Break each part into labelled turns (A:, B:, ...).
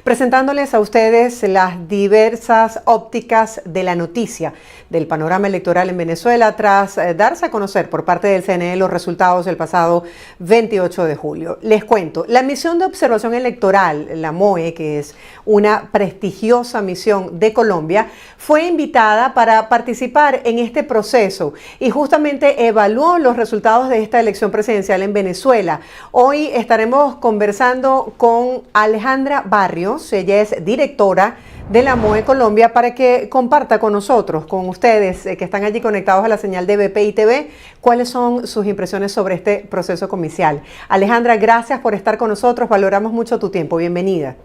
A: presentándoles a ustedes las diversas ópticas de la noticia del panorama electoral en Venezuela tras darse a conocer por parte del CNE los resultados del pasado 28 de julio. Les cuento, la misión de observación electoral, la MOE, que es una prestigiosa misión de Colombia, fue invitada para participar en este proceso y justamente evaluó los resultados de esta elección presidencial en Venezuela. Hoy estaremos conversando con Alejandra Barrios, ella es directora de la MOE Colombia, para que comparta con nosotros, con ustedes que están allí conectados a la señal de BPI TV, cuáles son sus impresiones sobre este proceso comicial. Alejandra, gracias por estar con nosotros, valoramos mucho tu tiempo, bienvenida.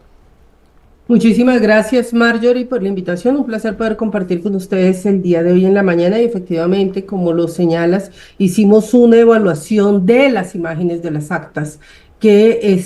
B: Muchísimas gracias, Marjorie, por la invitación. Un placer poder compartir con ustedes el día de hoy en la mañana y efectivamente, como lo señalas, hicimos una evaluación de las imágenes de las actas que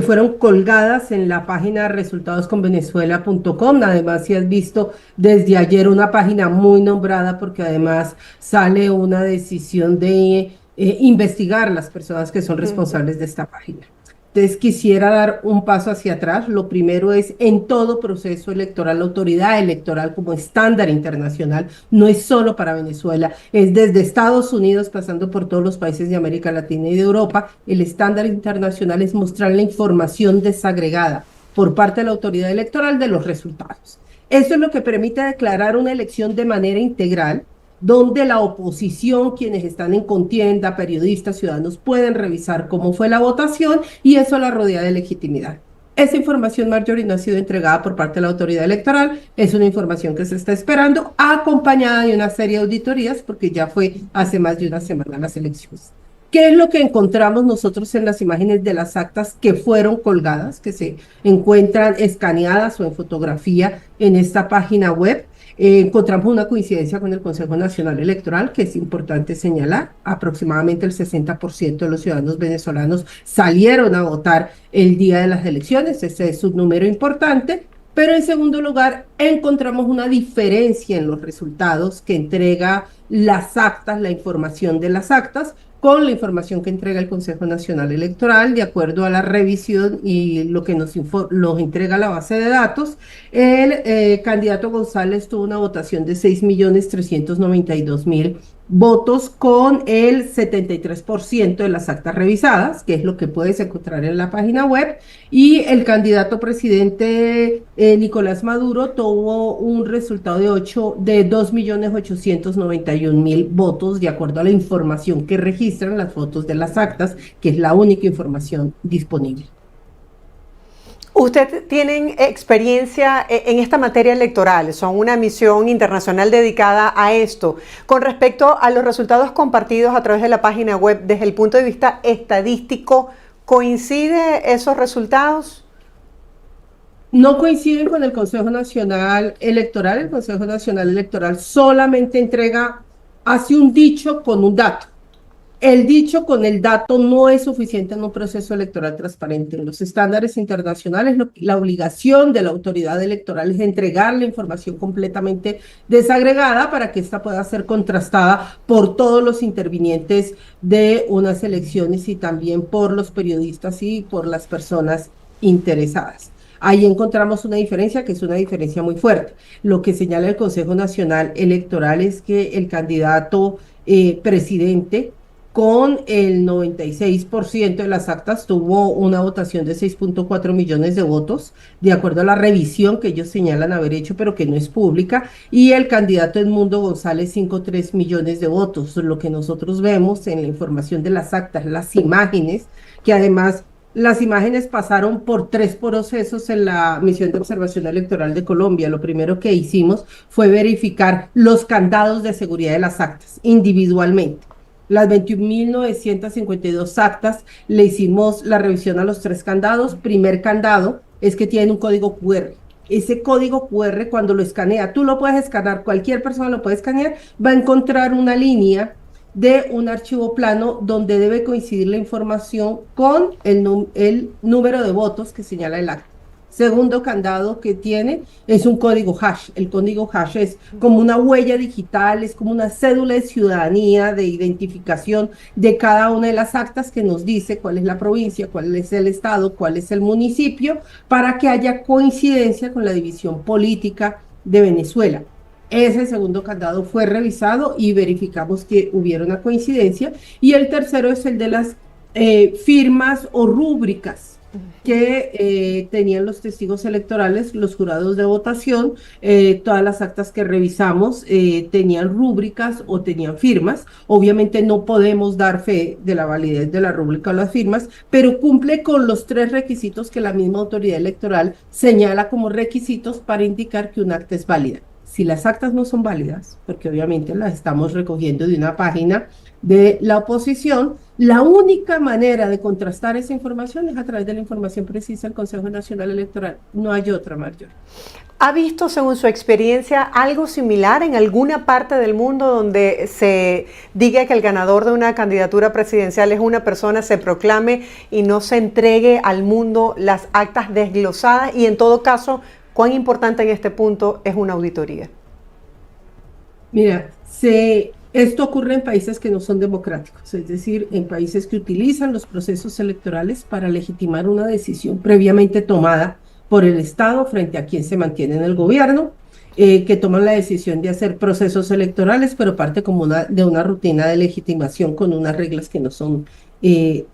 B: fueron colgadas en la página resultadosconvenezuela.com. Además, si has visto desde ayer una página muy nombrada porque además sale una decisión de investigar las personas que son responsables de esta página. Entonces quisiera dar un paso hacia atrás. Lo primero es, en todo proceso electoral, la autoridad electoral como estándar internacional no es solo para Venezuela, es desde Estados Unidos pasando por todos los países de América Latina y de Europa. El estándar internacional es mostrar la información desagregada por parte de la autoridad electoral de los resultados. Esto es lo que permite declarar una elección de manera integral, donde la oposición, quienes están en contienda, periodistas, ciudadanos, pueden revisar cómo fue la votación y eso la rodea de legitimidad. Esa información, Marjorie, no ha sido entregada por parte de la autoridad electoral, es una información que se está esperando, acompañada de una serie de auditorías, porque ya fue hace más de una semana las elecciones. ¿Qué es lo que encontramos nosotros en las imágenes de las actas que fueron colgadas, que se encuentran escaneadas o en fotografía en esta página web? Encontramos una coincidencia con el Consejo Nacional Electoral, que es importante señalar. Aproximadamente el 60% de los ciudadanos venezolanos salieron a votar el día de las elecciones. Ese es un número importante. Pero en segundo lugar, encontramos una diferencia en los resultados que entrega las actas, la información de las actas, con la información que entrega el Consejo Nacional Electoral, de acuerdo a la revisión y lo que nos entrega la base de datos. El candidato González tuvo una votación de 6.392.000 votos con el 73% de las actas revisadas, que es lo que puedes encontrar en la página web, y el candidato presidente Nicolás Maduro tuvo un resultado de 2.891.000 votos, de acuerdo a la información que registran las fotos de las actas, que es la única información disponible.
A: Ustedes tienen experiencia en esta materia electoral, son una misión internacional dedicada a esto. Con respecto a los resultados compartidos a través de la página web, desde el punto de vista estadístico, ¿coinciden esos resultados?
B: No coinciden con el Consejo Nacional Electoral. El Consejo Nacional Electoral solamente hace un dicho con un dato. El dicho con el dato no es suficiente en un proceso electoral transparente. En los estándares internacionales, la obligación de la autoridad electoral es entregar la información completamente desagregada para que ésta pueda ser contrastada por todos los intervinientes de unas elecciones y también por los periodistas y por las personas interesadas. Ahí encontramos una diferencia que es una diferencia muy fuerte. Lo que señala el Consejo Nacional Electoral es que el candidato presidente, con el 96% de las actas, tuvo una votación de 6.4 millones de votos, de acuerdo a la revisión que ellos señalan haber hecho, pero que no es pública, y el candidato Edmundo González, 5.3 millones de votos. Lo que nosotros vemos en la información de las actas, las imágenes, que además las imágenes pasaron por 3 procesos en la misión de observación electoral de Colombia. Lo primero que hicimos fue verificar los candados de seguridad de las actas individualmente. Las 21.952 actas le hicimos la revisión a los 3 candados. Primer candado es que tiene un código QR. Ese código QR, cuando lo escanea, tú lo puedes escanear, cualquier persona lo puede escanear, va a encontrar una línea de un archivo plano donde debe coincidir la información con el número de votos que señala el acta. Segundo candado que tiene es un código hash. El código hash es como una huella digital, es como una cédula de ciudadanía, de identificación de cada una de las actas que nos dice cuál es la provincia, cuál es el estado, cuál es el municipio, para que haya coincidencia con la división política de Venezuela. Ese segundo candado fue revisado y verificamos que hubiera una coincidencia. Y el tercero es el de las firmas o rúbricas que tenían los testigos electorales, los jurados de votación. Todas las actas que revisamos tenían rúbricas o tenían firmas. Obviamente no podemos dar fe de la validez de la rúbrica o las firmas, pero cumple con los 3 requisitos que la misma autoridad electoral señala como requisitos para indicar que un acta es válida. Si las actas no son válidas, porque obviamente las estamos recogiendo de una página de la oposición, la única manera de contrastar esa información es a través de la información precisa del Consejo Nacional Electoral. No hay otra, Mayor.
A: ¿Ha visto, según su experiencia, algo similar en alguna parte del mundo donde se diga que el ganador de una candidatura presidencial es una persona, se proclame y no se entregue al mundo las actas desglosadas? Y en todo caso, ¿cuán importante en este punto es una auditoría?
B: Mira, esto ocurre en países que no son democráticos, es decir, en países que utilizan los procesos electorales para legitimar una decisión previamente tomada por el Estado frente a quien se mantiene en el gobierno, que toman la decisión de hacer procesos electorales, pero parte como de una rutina de legitimación con unas reglas que no son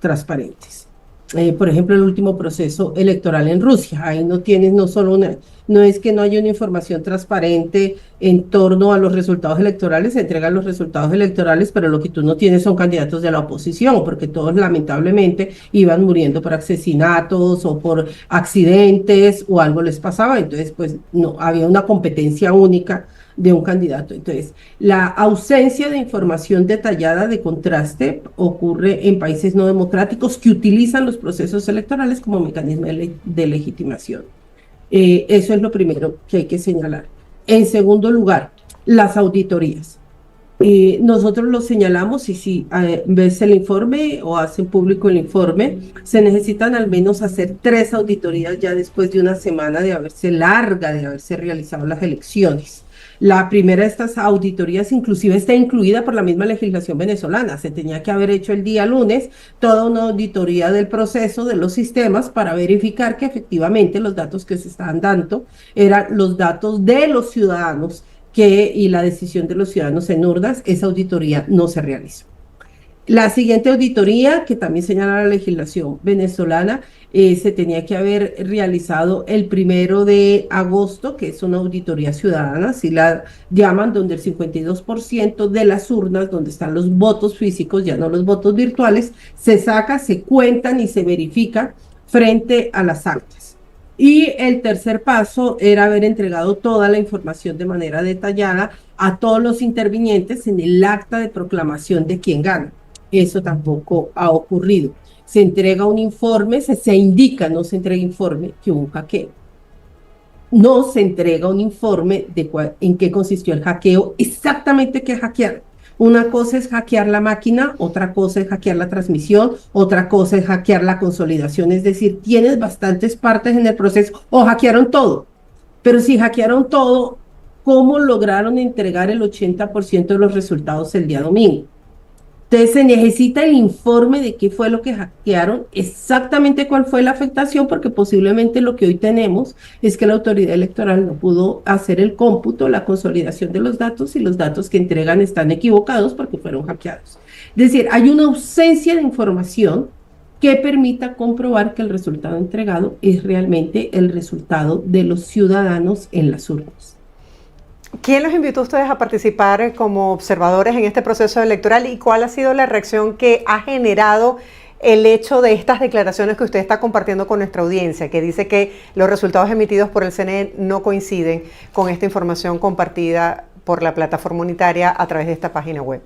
B: transparentes. Por ejemplo, el último proceso electoral en Rusia, ahí no tienes no es que no haya una información transparente en torno a los resultados electorales, se entregan los resultados electorales, pero lo que tú no tienes son candidatos de la oposición, porque todos lamentablemente iban muriendo por asesinatos o por accidentes o algo les pasaba, entonces pues no, había una competencia única de un candidato. Entonces, la ausencia de información detallada de contraste ocurre en países no democráticos que utilizan los procesos electorales como mecanismo de legitimación. Eso es lo primero que hay que señalar. En segundo lugar, las auditorías. Nosotros lo señalamos y si ves el informe o hacen público el informe, se necesitan al menos hacer 3 auditorías ya después de una semana de haberse realizado las elecciones. La primera de estas auditorías inclusive está incluida por la misma legislación venezolana. Se tenía que haber hecho el día lunes toda una auditoría del proceso de los sistemas para verificar que efectivamente los datos que se estaban dando eran los datos de los ciudadanos y la decisión de los ciudadanos en urnas. Esa auditoría no se realizó. La siguiente auditoría, que también señala la legislación venezolana, se tenía que haber realizado el 1 de agosto, que es una auditoría ciudadana, así la llaman, donde el 52% de las urnas, donde están los votos físicos, ya no los votos virtuales, se saca, se cuentan y se verifica frente a las actas. Y el tercer paso era haber entregado toda la información de manera detallada a todos los intervinientes en el acta de proclamación de quién gana. Eso tampoco ha ocurrido. Se entrega un informe, se indica, no se entrega informe, que hubo un hackeo. No se entrega un informe de en qué consistió el hackeo, exactamente qué hackear. Una cosa es hackear la máquina, otra cosa es hackear la transmisión, otra cosa es hackear la consolidación. Es decir, tienes bastantes partes en el proceso o hackearon todo. Pero si hackearon todo, ¿cómo lograron entregar el 80% de los resultados el día domingo? Entonces se necesita el informe de qué fue lo que hackearon, exactamente cuál fue la afectación, porque posiblemente lo que hoy tenemos es que la autoridad electoral no pudo hacer el cómputo, la consolidación de los datos y los datos que entregan están equivocados porque fueron hackeados. Es decir, hay una ausencia de información que permita comprobar que el resultado entregado es realmente el resultado de los ciudadanos en las urnas.
A: ¿Quién los invitó a ustedes a participar como observadores en este proceso electoral y cuál ha sido la reacción que ha generado el hecho de estas declaraciones que usted está compartiendo con nuestra audiencia, que dice que los resultados emitidos por el CNE no coinciden con esta información compartida por la plataforma unitaria a través de esta página web?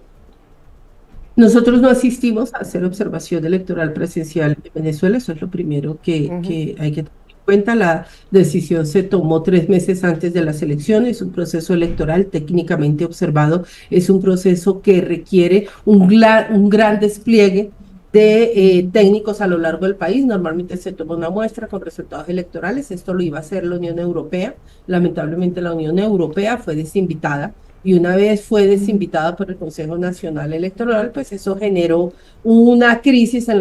B: Nosotros no asistimos a hacer observación electoral presencial en Venezuela, eso es lo primero que hay que tener en cuenta. La decisión se tomó 3 meses antes de las elecciones, un proceso electoral técnicamente observado, es un proceso que requiere un gran despliegue de técnicos a lo largo del país. Normalmente se toma una muestra con resultados electorales. Esto lo iba a hacer la Unión Europea. Lamentablemente la Unión Europea fue desinvitada. Y una vez fue desinvitada por el Consejo Nacional Electoral, pues eso generó una crisis en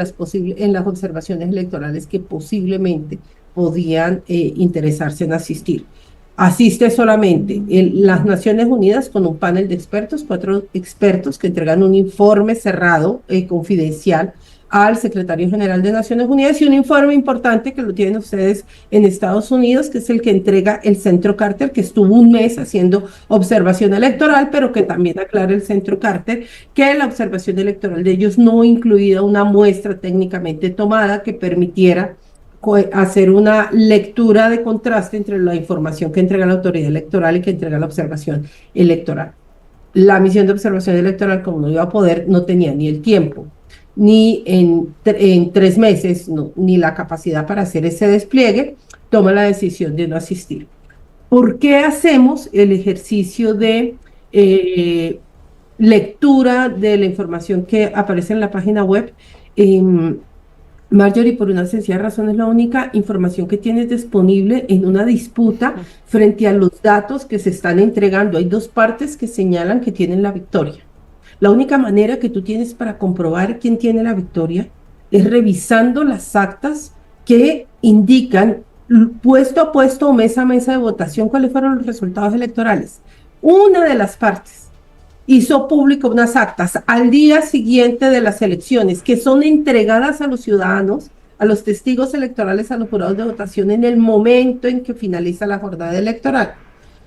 B: las observaciones electorales que posiblemente podían interesarse en asistir. Asiste solamente las Naciones Unidas con un panel de expertos, 4 expertos que entregan un informe cerrado, confidencial, al secretario general de Naciones Unidas, y un informe importante que lo tienen ustedes en Estados Unidos, que es el que entrega el Centro Carter, que estuvo un mes haciendo observación electoral, pero que también aclara el Centro Carter que la observación electoral de ellos no incluía una muestra técnicamente tomada que permitiera hacer una lectura de contraste entre la información que entrega la autoridad electoral y que entrega la observación electoral. La misión de observación electoral, como no iba a poder, no tenía ni el tiempo, ni en 3 meses, no, ni la capacidad para hacer ese despliegue, toma la decisión de no asistir. ¿Por qué hacemos el ejercicio de lectura de la información que aparece en la página web? Marjorie, por una sencilla razón, es la única información que tienes disponible en una disputa frente a los datos que se están entregando. Hay 2 partes que señalan que tienen la victoria. La única manera que tú tienes para comprobar quién tiene la victoria es revisando las actas que indican puesto a puesto o mesa a mesa de votación cuáles fueron los resultados electorales. Una de las partes hizo público unas actas al día siguiente de las elecciones que son entregadas a los ciudadanos, a los testigos electorales, a los jurados de votación en el momento en que finaliza la jornada electoral.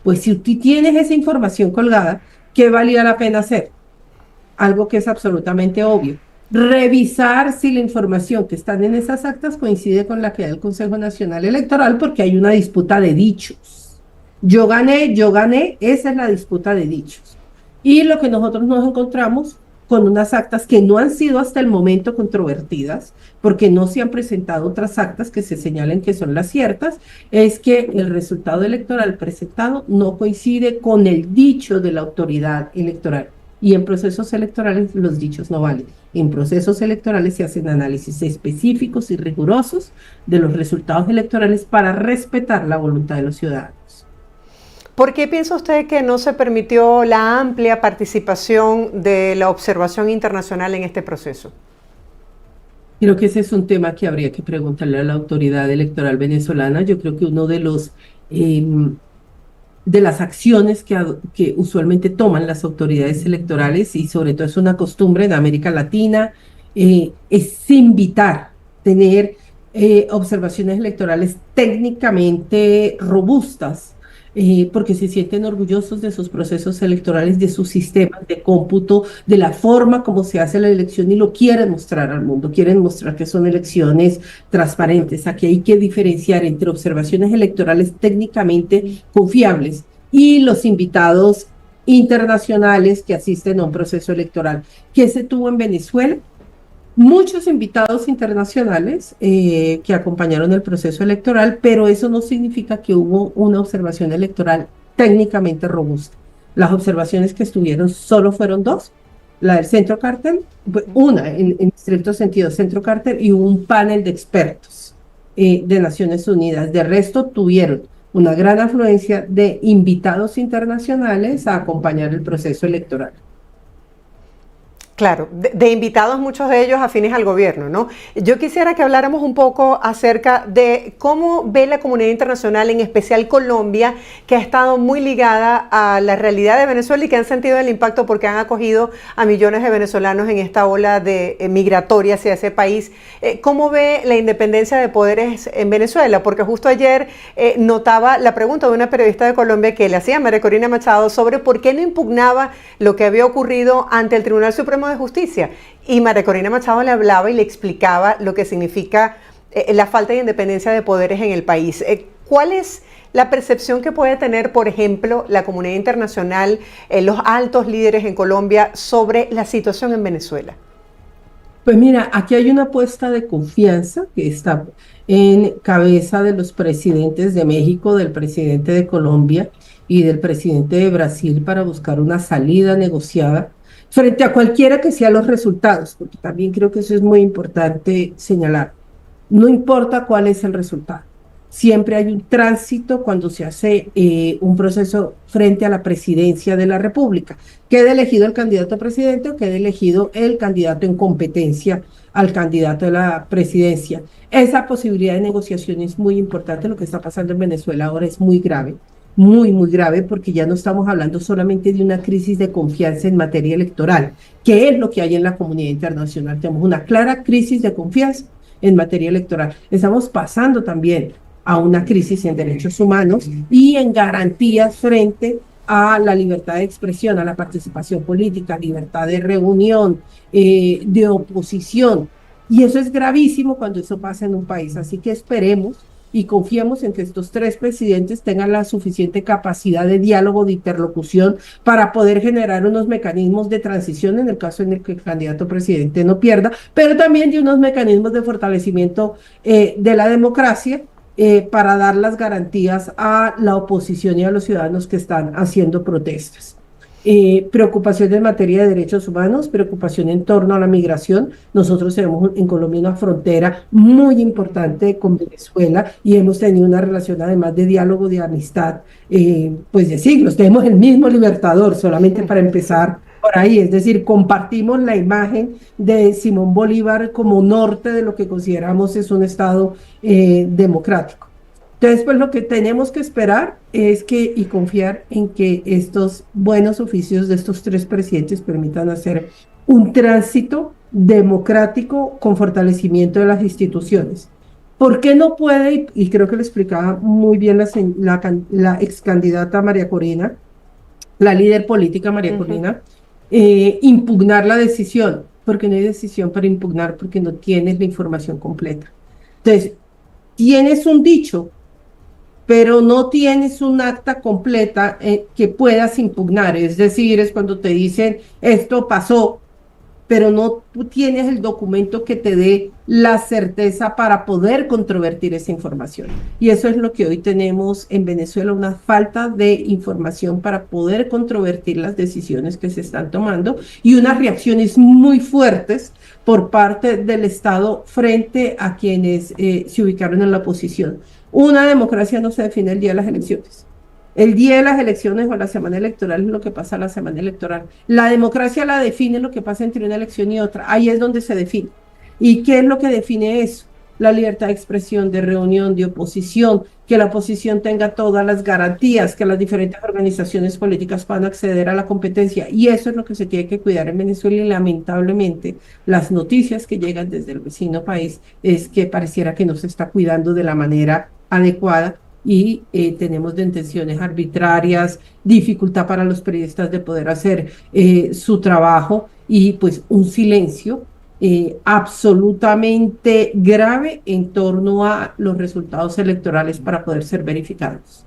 B: Pues si tú tienes esa información colgada, ¿qué valía la pena hacer? Algo que es absolutamente obvio. Revisar si la información que están en esas actas coincide con la que da el Consejo Nacional Electoral, porque hay una disputa de dichos. Yo gané, esa es la disputa de dichos. Y lo que nosotros nos encontramos con unas actas que no han sido hasta el momento controvertidas, porque no se han presentado otras actas que se señalen que son las ciertas, es que el resultado electoral presentado no coincide con el dicho de la autoridad electoral. Y en procesos electorales los dichos no valen. En procesos electorales se hacen análisis específicos y rigurosos de los resultados electorales para respetar la voluntad de los ciudadanos.
A: ¿Por qué piensa usted que no se permitió la amplia participación de la observación internacional en este proceso?
B: Creo que ese es un tema que habría que preguntarle a la autoridad electoral venezolana. Yo creo que uno de las acciones que usualmente toman las autoridades electorales, y sobre todo es una costumbre en América Latina, es invitar, tener observaciones electorales técnicamente robustas, porque se sienten orgullosos de sus procesos electorales, de sus sistemas de cómputo, de la forma como se hace la elección, y lo quieren mostrar al mundo, quieren mostrar que son elecciones transparentes. Aquí hay que diferenciar entre observaciones electorales técnicamente confiables y los invitados internacionales que asisten a un proceso electoral. ¿Qué se tuvo en Venezuela? Muchos invitados internacionales que acompañaron el proceso electoral, pero eso no significa que hubo una observación electoral técnicamente robusta. Las observaciones que estuvieron solo fueron 2, la del Centro Carter, una en estricto sentido Centro Carter, y un panel de expertos de Naciones Unidas. De resto tuvieron una gran afluencia de invitados internacionales a acompañar el proceso electoral.
A: Claro, de invitados, muchos de ellos afines al gobierno, ¿no? Yo quisiera que habláramos un poco acerca de cómo ve la comunidad internacional, en especial Colombia, que ha estado muy ligada a la realidad de Venezuela y que han sentido el impacto porque han acogido a millones de venezolanos en esta ola de migratoria hacia ese país. ¿Cómo ve la independencia de poderes en Venezuela? Porque justo ayer notaba la pregunta de una periodista de Colombia que le hacía a María Corina Machado sobre por qué no impugnaba lo que había ocurrido ante el Tribunal Supremo de Justicia, y María Corina Machado le hablaba y le explicaba lo que significa la falta de independencia de poderes en el país. ¿Cuál es la percepción que puede tener, por ejemplo, la comunidad internacional, los altos líderes en Colombia sobre la situación en Venezuela?
B: Pues mira, aquí hay una apuesta de confianza que está en cabeza de los presidentes de México, del presidente de Colombia y del presidente de Brasil para buscar una salida negociada frente a cualquiera que sean los resultados, porque también creo que eso es muy importante señalar. No importa cuál es el resultado. Siempre hay un tránsito cuando se hace un proceso frente a la presidencia de la República. Quede elegido el candidato a presidente o quede elegido el candidato en competencia al candidato de la presidencia. Esa posibilidad de negociación es muy importante. Lo que está pasando en Venezuela ahora es muy grave, muy grave, porque ya no estamos hablando solamente de una crisis de confianza en materia electoral, que es lo que hay en la comunidad internacional. Tenemos una clara crisis de confianza en materia electoral. Estamos pasando también a una crisis en derechos humanos y en garantías frente a la libertad de expresión, a la participación política, libertad de reunión, de oposición. Y eso es gravísimo cuando eso pasa en un país. Así que esperemos y confiemos en que estos tres presidentes tengan la suficiente capacidad de diálogo, de interlocución, para poder generar unos mecanismos de transición en el caso en el que el candidato presidente no pierda, pero también de unos mecanismos de fortalecimiento de la democracia, para dar las garantías a la oposición y a los ciudadanos que están haciendo protestas. Preocupación en materia de derechos humanos, preocupación en torno a la migración. Nosotros tenemos en Colombia una frontera muy importante con Venezuela y hemos tenido una relación además de diálogo, de amistad, pues de siglos. Tenemos el mismo Libertador, solamente para empezar por ahí, es decir, compartimos la imagen de Simón Bolívar como norte de lo que consideramos es un Estado democrático. Entonces, pues lo que tenemos que esperar es que y confiar en que estos buenos oficios de estos tres presidentes permitan hacer un tránsito democrático con fortalecimiento de las instituciones. ¿Por qué no puede, y creo que lo explicaba muy bien la ex candidata María Corina, la líder política María Corina, impugnar la decisión? Porque no hay decisión para impugnar porque no tienes la información completa. Entonces, tienes un dicho, pero no tienes un acta completa que puedas impugnar. Es decir, es cuando te dicen esto pasó, pero no tienes el documento que te dé la certeza para poder controvertir esa información. Y eso es lo que hoy tenemos en Venezuela, una falta de información para poder controvertir las decisiones que se están tomando y unas reacciones muy fuertes por parte del Estado frente a quienes se ubicaron en la oposición. Una democracia no se define el día de las elecciones. El día de las elecciones o la semana electoral es lo que pasa la semana electoral. La democracia la define lo que pasa entre una elección y otra. Ahí es donde se define. ¿Y qué es lo que define eso? La libertad de expresión, de reunión, de oposición, que la oposición tenga todas las garantías, que las diferentes organizaciones políticas puedan acceder a la competencia. Y eso es lo que se tiene que cuidar en Venezuela y lamentablemente las noticias que llegan desde el vecino país es que pareciera que no se está cuidando de la manera adecuada y tenemos detenciones arbitrarias, dificultad para los periodistas de poder hacer su trabajo y pues un silencio absolutamente grave en torno a los resultados electorales para poder ser verificados.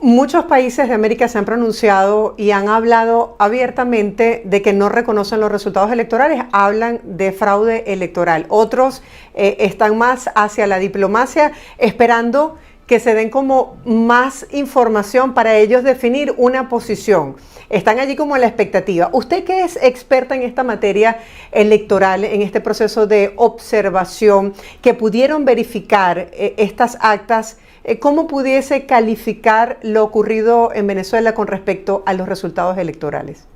A: Muchos países de América se han pronunciado y han hablado abiertamente de que no reconocen los resultados electorales, hablan de fraude electoral. Otros están más hacia la diplomacia, esperando que se den como más información para ellos definir una posición. Están allí como en la expectativa. Usted, que es experta en esta materia electoral, en este proceso de observación, que pudieron verificar estas actas, ¿cómo pudiese calificar lo ocurrido en Venezuela con respecto a los resultados electorales?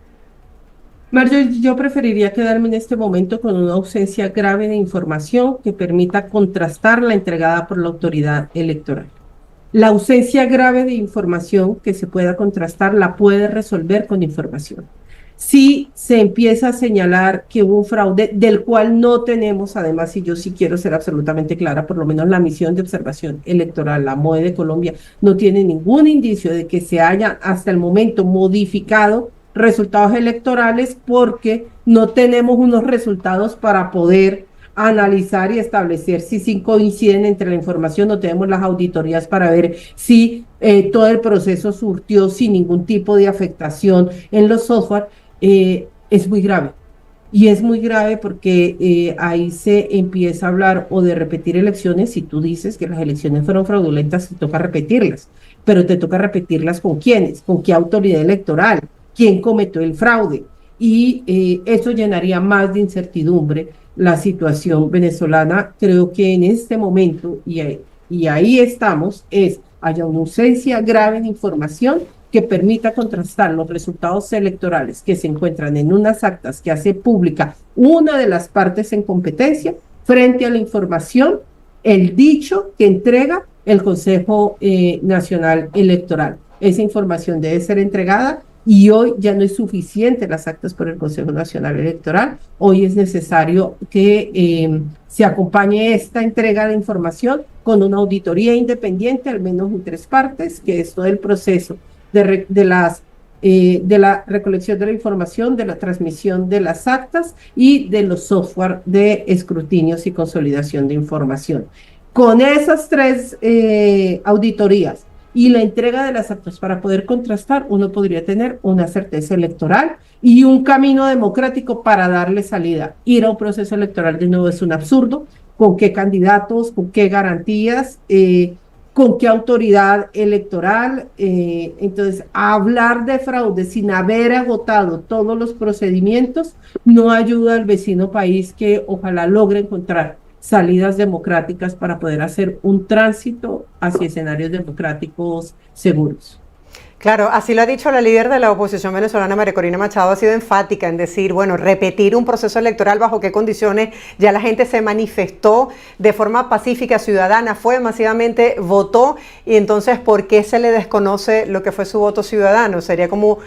B: Mario, yo preferiría quedarme en este momento con una ausencia grave de información que permita contrastar la entregada por la autoridad electoral. La ausencia grave de información que se pueda contrastar la puede resolver con información. Si se empieza a señalar que hubo un fraude del cual no tenemos, además, y yo sí quiero ser absolutamente clara, por lo menos la misión de observación electoral, la MOE de Colombia, no tiene ningún indicio de que se haya hasta el momento modificado resultados electorales porque no tenemos unos resultados para poder analizar y establecer si sí coinciden entre la información, no tenemos las auditorías para ver si todo el proceso surtió sin ningún tipo de afectación en los software. Es muy grave. Y es muy grave porque ahí se empieza a hablar o de repetir elecciones. Si tú dices que las elecciones fueron fraudulentas, te toca repetirlas. Pero te toca repetirlas ¿con quiénes? ¿Con qué autoridad electoral? quién cometió el fraude. Y eso llenaría más de incertidumbre la situación venezolana. Creo que en este momento, y ahí estamos, haya una ausencia grave de información que permita contrastar los resultados electorales que se encuentran en unas actas que hace pública una de las partes en competencia frente a la información, el dicho que entrega el Consejo Nacional Electoral. Esa información debe ser entregada y hoy ya no es suficiente las actas por el Consejo Nacional Electoral. Hoy es necesario que se acompañe esta entrega de información con una auditoría independiente, al menos en 3 partes, que es todo el proceso de la recolección de la información, de la transmisión de las actas y de los software de escrutinios y consolidación de información. Con esas 3 auditorías y la entrega de las actas para poder contrastar, uno podría tener una certeza electoral y un camino democrático para darle salida. Ir a un proceso electoral de nuevo es un absurdo. ¿Con qué candidatos? ¿Con qué garantías? ¿Con qué autoridad electoral? Entonces, hablar de fraude sin haber agotado todos los procedimientos no ayuda al vecino país, que ojalá logre encontrar salidas democráticas para poder hacer un tránsito hacia escenarios democráticos seguros.
A: Claro, así lo ha dicho la líder de la oposición venezolana, María Corina Machado. Ha sido enfática en decir, bueno, repetir un proceso electoral, bajo qué condiciones. Ya la gente se manifestó de forma pacífica, ciudadana, fue masivamente, votó, y entonces, ¿por qué se le desconoce lo que fue su voto ciudadano? Sería como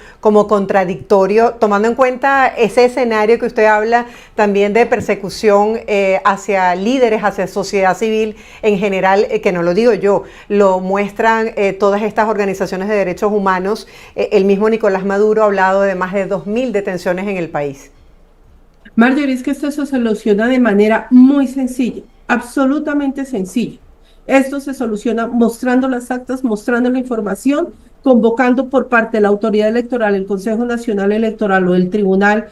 A: contradictorio, tomando en cuenta ese escenario que usted habla también de persecución hacia líderes, hacia sociedad civil en general, que no lo digo yo, lo muestran todas estas organizaciones de derechos humanos. El mismo Nicolás Maduro ha hablado de más de 2.000 detenciones en el país.
B: Marjorie, es que esto se soluciona de manera muy sencilla, absolutamente sencilla. Esto se soluciona mostrando las actas, mostrando la información, convocando por parte de la autoridad electoral, el Consejo Nacional Electoral o el Tribunal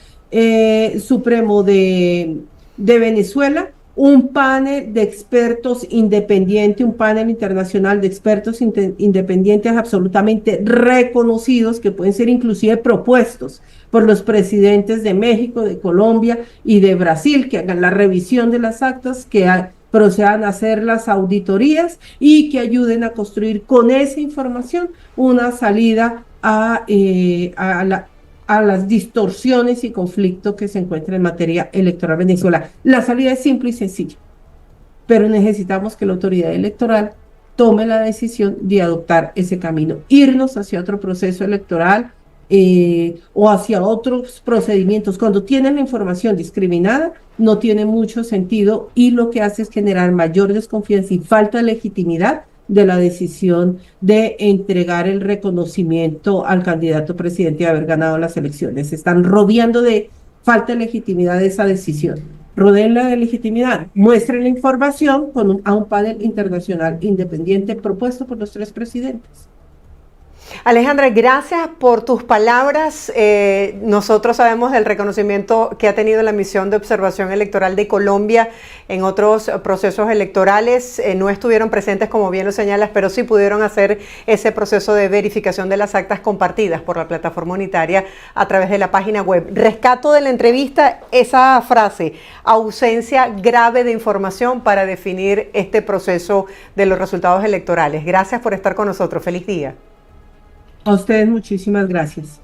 B: Supremo de Venezuela, un panel de expertos independiente, un panel internacional de expertos independientes absolutamente reconocidos, que pueden ser inclusive propuestos por los presidentes de México, de Colombia y de Brasil, que hagan la revisión de las actas, que procedan a hacer las auditorías y que ayuden a construir con esa información una salida a las distorsiones y conflictos que se encuentran en materia electoral en Venezuela. La salida es simple y sencilla, pero necesitamos que la autoridad electoral tome la decisión de adoptar ese camino, irnos hacia otro proceso electoral o hacia otros procedimientos. Cuando tienen la información discriminada, no tiene mucho sentido, y lo que hace es generar mayor desconfianza y falta de legitimidad de la decisión de entregar el reconocimiento al candidato presidente de haber ganado las elecciones. Están rodeando de falta de legitimidad de esa decisión. Rodeen la de legitimidad, muestren la información a un panel internacional independiente propuesto por los 3 presidentes.
A: Alejandra, gracias por tus palabras. Nosotros sabemos del reconocimiento que ha tenido la misión de observación electoral de Colombia en otros procesos electorales. No estuvieron presentes, como bien lo señalas, pero sí pudieron hacer ese proceso de verificación de las actas compartidas por la plataforma unitaria a través de la página web. Rescato de la entrevista esa frase: ausencia grave de información para definir este proceso de los resultados electorales. Gracias por estar con nosotros. Feliz día.
B: A ustedes muchísimas gracias.